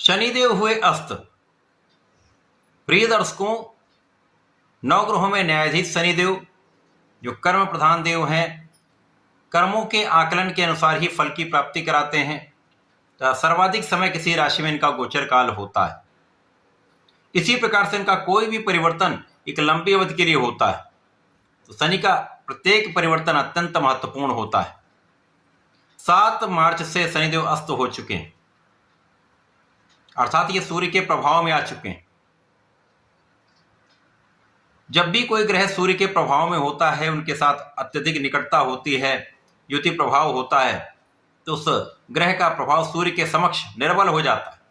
शनिदेव हुए अस्त। प्रिय दर्शकों, नवग्रहों में न्यायाधीश शनिदेव जो कर्म प्रधान देव हैं, कर्मों के आकलन के अनुसार ही फल की प्राप्ति कराते हैं। तो सर्वाधिक समय किसी राशि में इनका गोचर काल होता है। इसी प्रकार से इनका कोई भी परिवर्तन एक लंबी अवधि के लिए होता है। तो शनि का प्रत्येक परिवर्तन अत्यंत महत्वपूर्ण होता है। 7 मार्च से शनिदेव अस्त हो चुके हैं, अर्थात ये सूर्य के प्रभाव में आ चुके हैं। जब भी कोई ग्रह सूर्य के प्रभाव में होता है, उनके साथ अत्यधिक निकटता होती है, युति प्रभाव होता है, तो उस ग्रह का प्रभाव सूर्य के समक्ष निर्बल हो जाता है।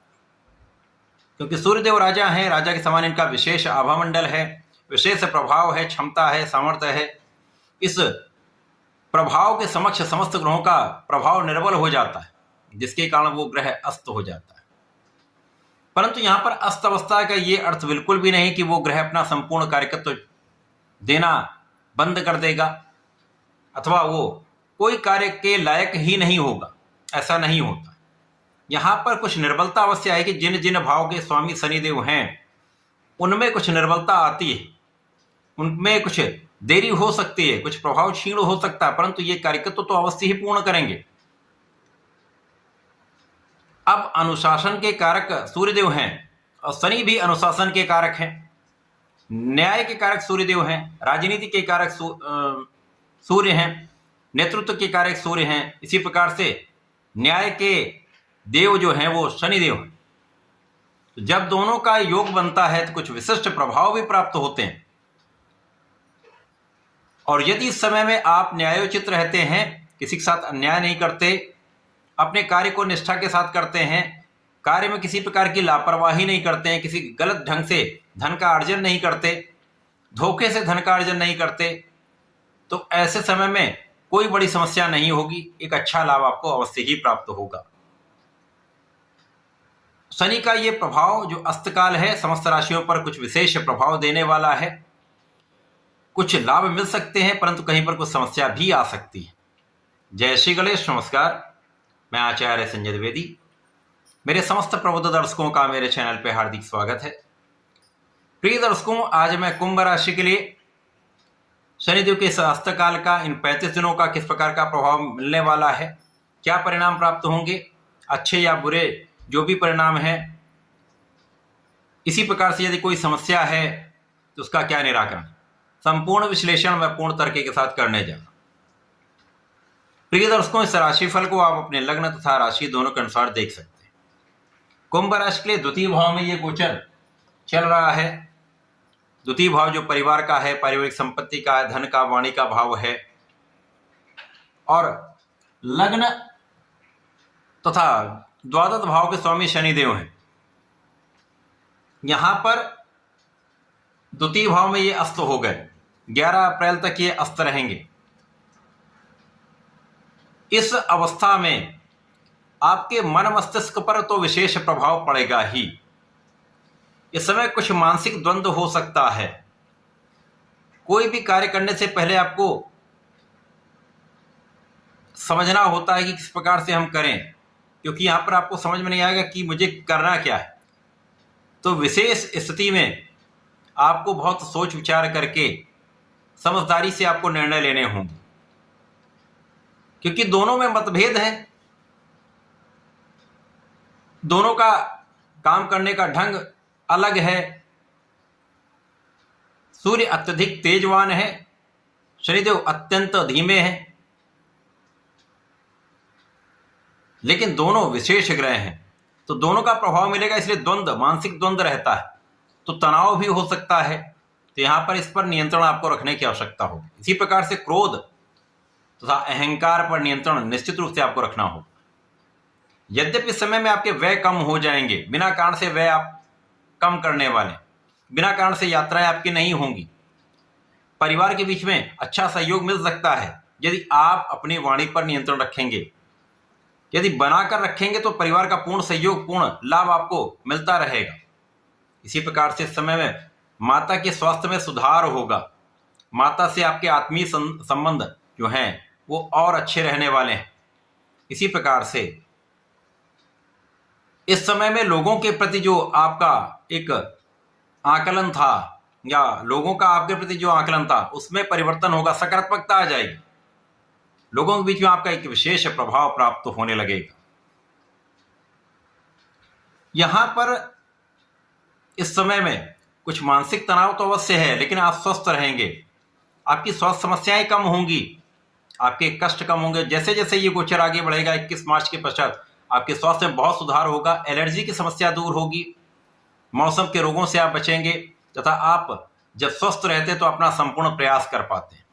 क्योंकि सूर्यदेव राजा हैं, राजा के समान इनका विशेष आभामंडल है, विशेष प्रभाव है, क्षमता है, सामर्थ्य है। इस प्रभाव के समक्ष समस्त ग्रहों का प्रभाव निर्बल हो जाता है, जिसके कारण वो ग्रह अस्त हो जाता है। परंतु यहां पर अस्त अवस्था का ये अर्थ बिल्कुल भी नहीं कि वो ग्रह अपना संपूर्ण कार्यकत्व देना बंद कर देगा अथवा वो कोई कार्य के लायक ही नहीं होगा। ऐसा नहीं होता। यहां पर कुछ निर्बलता अवश्य है कि जिन जिन भाव के स्वामी शनिदेव हैं उनमें कुछ निर्बलता आती है, उनमें कुछ देरी हो सकती है, कुछ प्रभाव क्षीण हो सकता है, परंतु ये कार्यकत्व तो अवश्य ही पूर्ण करेंगे। अब अनुशासन के कारक सूर्यदेव हैं और शनि भी अनुशासन के कारक हैं। न्याय के कारक सूर्यदेव हैं, राजनीति के कारक सूर्य हैं, नेतृत्व के कारक सूर्य हैं। इसी प्रकार से न्याय के देव जो हैं वो शनिदेव हैं। तो जब दोनों का योग बनता है तो कुछ विशिष्ट प्रभाव भी प्राप्त होते हैं। और यदि इस समय में आप न्यायोचित रहते हैं, किसी के साथ अन्याय नहीं करते, अपने कार्य को निष्ठा के साथ करते हैं, कार्य में किसी प्रकार की लापरवाही नहीं करते हैं, किसी गलत ढंग से धन का अर्जन नहीं करते, धोखे से धन का अर्जन नहीं करते, तो ऐसे समय में कोई बड़ी समस्या नहीं होगी। एक अच्छा लाभ आपको अवश्य ही प्राप्त होगा। शनि का ये प्रभाव जो अस्तकाल है, समस्त राशियों पर कुछ विशेष प्रभाव देने वाला है। कुछ लाभ मिल सकते हैं, परंतु कहीं पर कुछ समस्या भी आ सकती है। जय श्री गणेश। नमस्कार, मैं आचार्य संजय द्विवेदी। मेरे समस्त प्रबुद्ध दर्शकों का मेरे चैनल पे हार्दिक स्वागत है। प्रिय दर्शकों, आज मैं कुंभ राशि के लिए शनिदेव के इस अस्तकाल का, इन 35 दिनों का किस प्रकार का प्रभाव मिलने वाला है, क्या परिणाम प्राप्त होंगे, अच्छे या बुरे, जो भी परिणाम है। इसी प्रकार से यदि कोई समस्या है तो उसका क्या निराकरण, संपूर्ण विश्लेषण मैं पूर्ण तरीके के साथ करने जा रहा हूं। प्रिय दर्शकों, इस राशिफल को आप अपने लग्न तथा राशि दोनों के अनुसार देख सकते हैं। कुंभ राशि के लिए द्वितीय भाव में ये गोचर चल रहा है। द्वितीय भाव जो परिवार का है, पारिवारिक संपत्ति का है, धन का, वाणी का भाव है। और लग्न तथा द्वादश भाव के स्वामी शनिदेव हैं। यहां पर द्वितीय भाव में ये अस्त हो गए। 11 अप्रैल तक ये अस्त रहेंगे। इस अवस्था में आपके मन मस्तिष्क पर तो विशेष प्रभाव पड़ेगा ही। इस समय कुछ मानसिक द्वंद्व हो सकता है। कोई भी कार्य करने से पहले आपको समझना होता है कि किस प्रकार से हम करें, क्योंकि यहां पर आपको समझ में नहीं आएगा कि मुझे करना क्या है। तो विशेष स्थिति में आपको बहुत सोच विचार करके समझदारी से आपको निर्णय लेने होंगे, क्योंकि दोनों में मतभेद है। दोनों का काम करने का ढंग अलग है। सूर्य अत्यधिक तेजवान है, शनिदेव अत्यंत धीमे हैं, लेकिन दोनों विशेष ग्रह हैं। तो दोनों का प्रभाव मिलेगा, इसलिए द्वंद्व, मानसिक द्वंद्व रहता है। तो तनाव भी हो सकता है। तो यहां पर इस पर नियंत्रण आपको रखने की आवश्यकता होगी। इसी प्रकार से क्रोध तथा अहंकार पर नियंत्रण निश्चित रूप से आपको रखना होगा। यद्यपि इस समय में आपके व्यय कम हो जाएंगे, बिना कारण से व्यय आप कम करने वाले, बिना कारण से यात्राएं आपकी नहीं होंगी। परिवार के बीच में अच्छा सहयोग मिल सकता है यदि आप अपनी वाणी पर नियंत्रण रखेंगे। यदि बनाकर रखेंगे तो परिवार का पूर्ण सहयोग, पूर्ण लाभ आपको मिलता रहेगा। इसी प्रकार से इस समय में माता के स्वास्थ्य में सुधार होगा। माता से आपके आत्मीय संबंध जो हैं वो और अच्छे रहने वाले हैं। इसी प्रकार से इस समय में लोगों के प्रति जो आपका एक आकलन था या लोगों का आपके प्रति जो आकलन था उसमें परिवर्तन होगा, सकारात्मकता आ जाएगी। लोगों के बीच में आपका एक विशेष प्रभाव प्राप्त होने लगेगा। यहां पर इस समय में कुछ मानसिक तनाव तो अवश्य है, लेकिन आप स्वस्थ रहेंगे, आपकी स्वास्थ्य समस्याएं कम होंगी, आपके कष्ट कम होंगे। जैसे जैसे ये गोचर आगे बढ़ेगा 21 मार्च के पश्चात आपके स्वास्थ्य में बहुत सुधार होगा, एलर्जी की समस्या दूर होगी, मौसम के रोगों से आप बचेंगे तथा आप जब स्वस्थ रहते हैं तो अपना संपूर्ण प्रयास कर पाते हैं।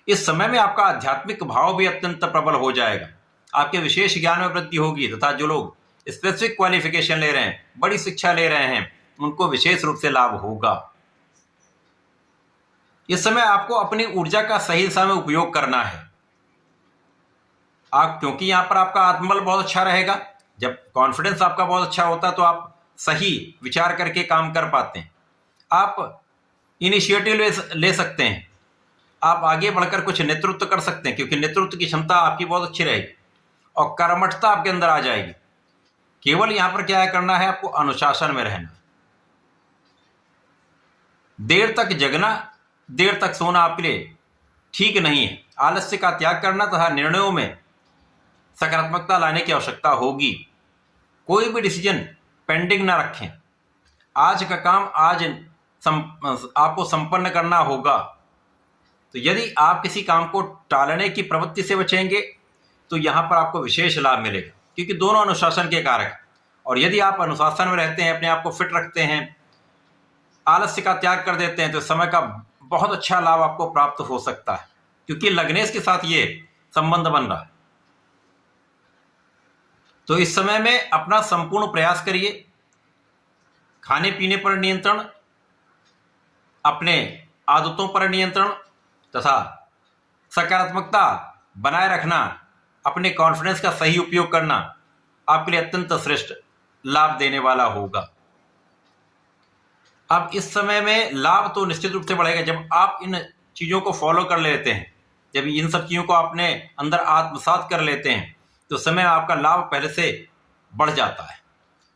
इस समय में आपका आध्यात्मिक भाव भी अत्यंत प्रबल हो जाएगा, आपके विशेष ज्ञान में वृद्धि होगी तथा जो लोग स्पेसिफिक क्वालिफिकेशन ले रहे हैं, बड़ी शिक्षा ले रहे हैं, उनको विशेष रूप से लाभ होगा। इस समय आपको अपनी ऊर्जा का सही दिशा में उपयोग करना है। आप क्योंकि यहां पर आपका आत्मबल बहुत अच्छा रहेगा, जब कॉन्फिडेंस आपका बहुत अच्छा होता है तो आप सही विचार करके काम कर पाते हैं, आप इनिशिएटिव ले सकते हैं, आप आगे बढ़कर कुछ नेतृत्व कर सकते हैं क्योंकि नेतृत्व की क्षमता आपकी बहुत अच्छी रहेगी और कर्मठता आपके अंदर आ जाएगी। केवल यहां पर क्या है करना है, आपको अनुशासन में रहना। देर तक जगना, देर तक सोना आपके लिए ठीक नहीं है। आलस्य का त्याग करना तथा निर्णयों में सकारात्मकता लाने की आवश्यकता होगी। कोई भी डिसीजन पेंडिंग ना रखें, आज का काम आज आपको संपन्न करना होगा। तो यदि आप किसी काम को टालने की प्रवृत्ति से बचेंगे तो यहां पर आपको विशेष लाभ मिलेगा क्योंकि दोनों अनुशासन के कारक हैं। और यदि आप अनुशासन में रहते हैं, अपने आप को फिट रखते हैं, आलस्य का त्याग कर देते हैं तो समय का बहुत अच्छा लाभ आपको प्राप्त हो सकता है क्योंकि लग्नेश के साथ ये संबंध बन रहा है। तो इस समय में अपना संपूर्ण प्रयास करिए, खाने पीने पर नियंत्रण, अपने आदतों पर नियंत्रण तथा सकारात्मकता बनाए रखना, अपने कॉन्फिडेंस का सही उपयोग करना आपके लिए अत्यंत श्रेष्ठ लाभ देने वाला होगा। अब इस समय में लाभ तो निश्चित रूप से बढ़ेगा जब आप इन चीज़ों को फॉलो कर लेते हैं, जब इन सब चीज़ों को अपने अंदर आत्मसात कर लेते हैं तो समय आपका लाभ पहले से बढ़ जाता है,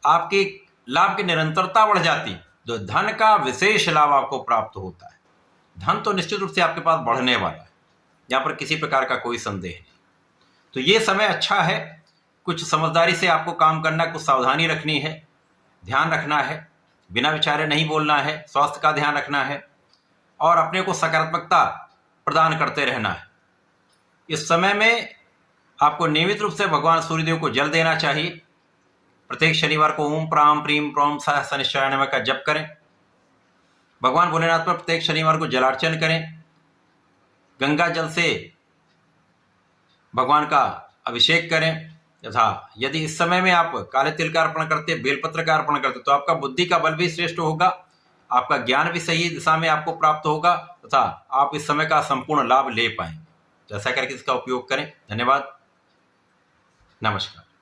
आपकी लाभ की निरंतरता बढ़ जाती, जो धन का विशेष लाभ आपको प्राप्त होता है। धन तो निश्चित रूप से आपके पास बढ़ने वाला है, यहाँ पर किसी प्रकार का कोई संदेह नहीं। तो ये समय अच्छा है, कुछ समझदारी से आपको काम करना, कुछ सावधानी रखनी है, ध्यान रखना है, बिना विचारे नहीं बोलना है, स्वास्थ्य का ध्यान रखना है और अपने को सकारात्मकता प्रदान करते रहना है। इस समय में आपको नियमित रूप से भगवान सूर्यदेव को जल देना चाहिए। प्रत्येक शनिवार को ओम प्राम प्रीम प्रोम सह शनिश्चराय नमः का जप करें। भगवान भोलेनाथ पर प्रत्येक शनिवार को जलार्चन करें। गंगा जल से भगवान का अभिषेक करें तथा यदि इस समय में आप काले तिल का अर्पण करते, बेलपत्र का अर्पण करते तो आपका बुद्धि का बल भी श्रेष्ठ होगा, आपका ज्ञान भी सही दिशा में आपको प्राप्त होगा तथा आप इस समय का संपूर्ण लाभ ले पाएंगे। तो ऐसा करके इसका उपयोग करें। धन्यवाद, नमस्कार।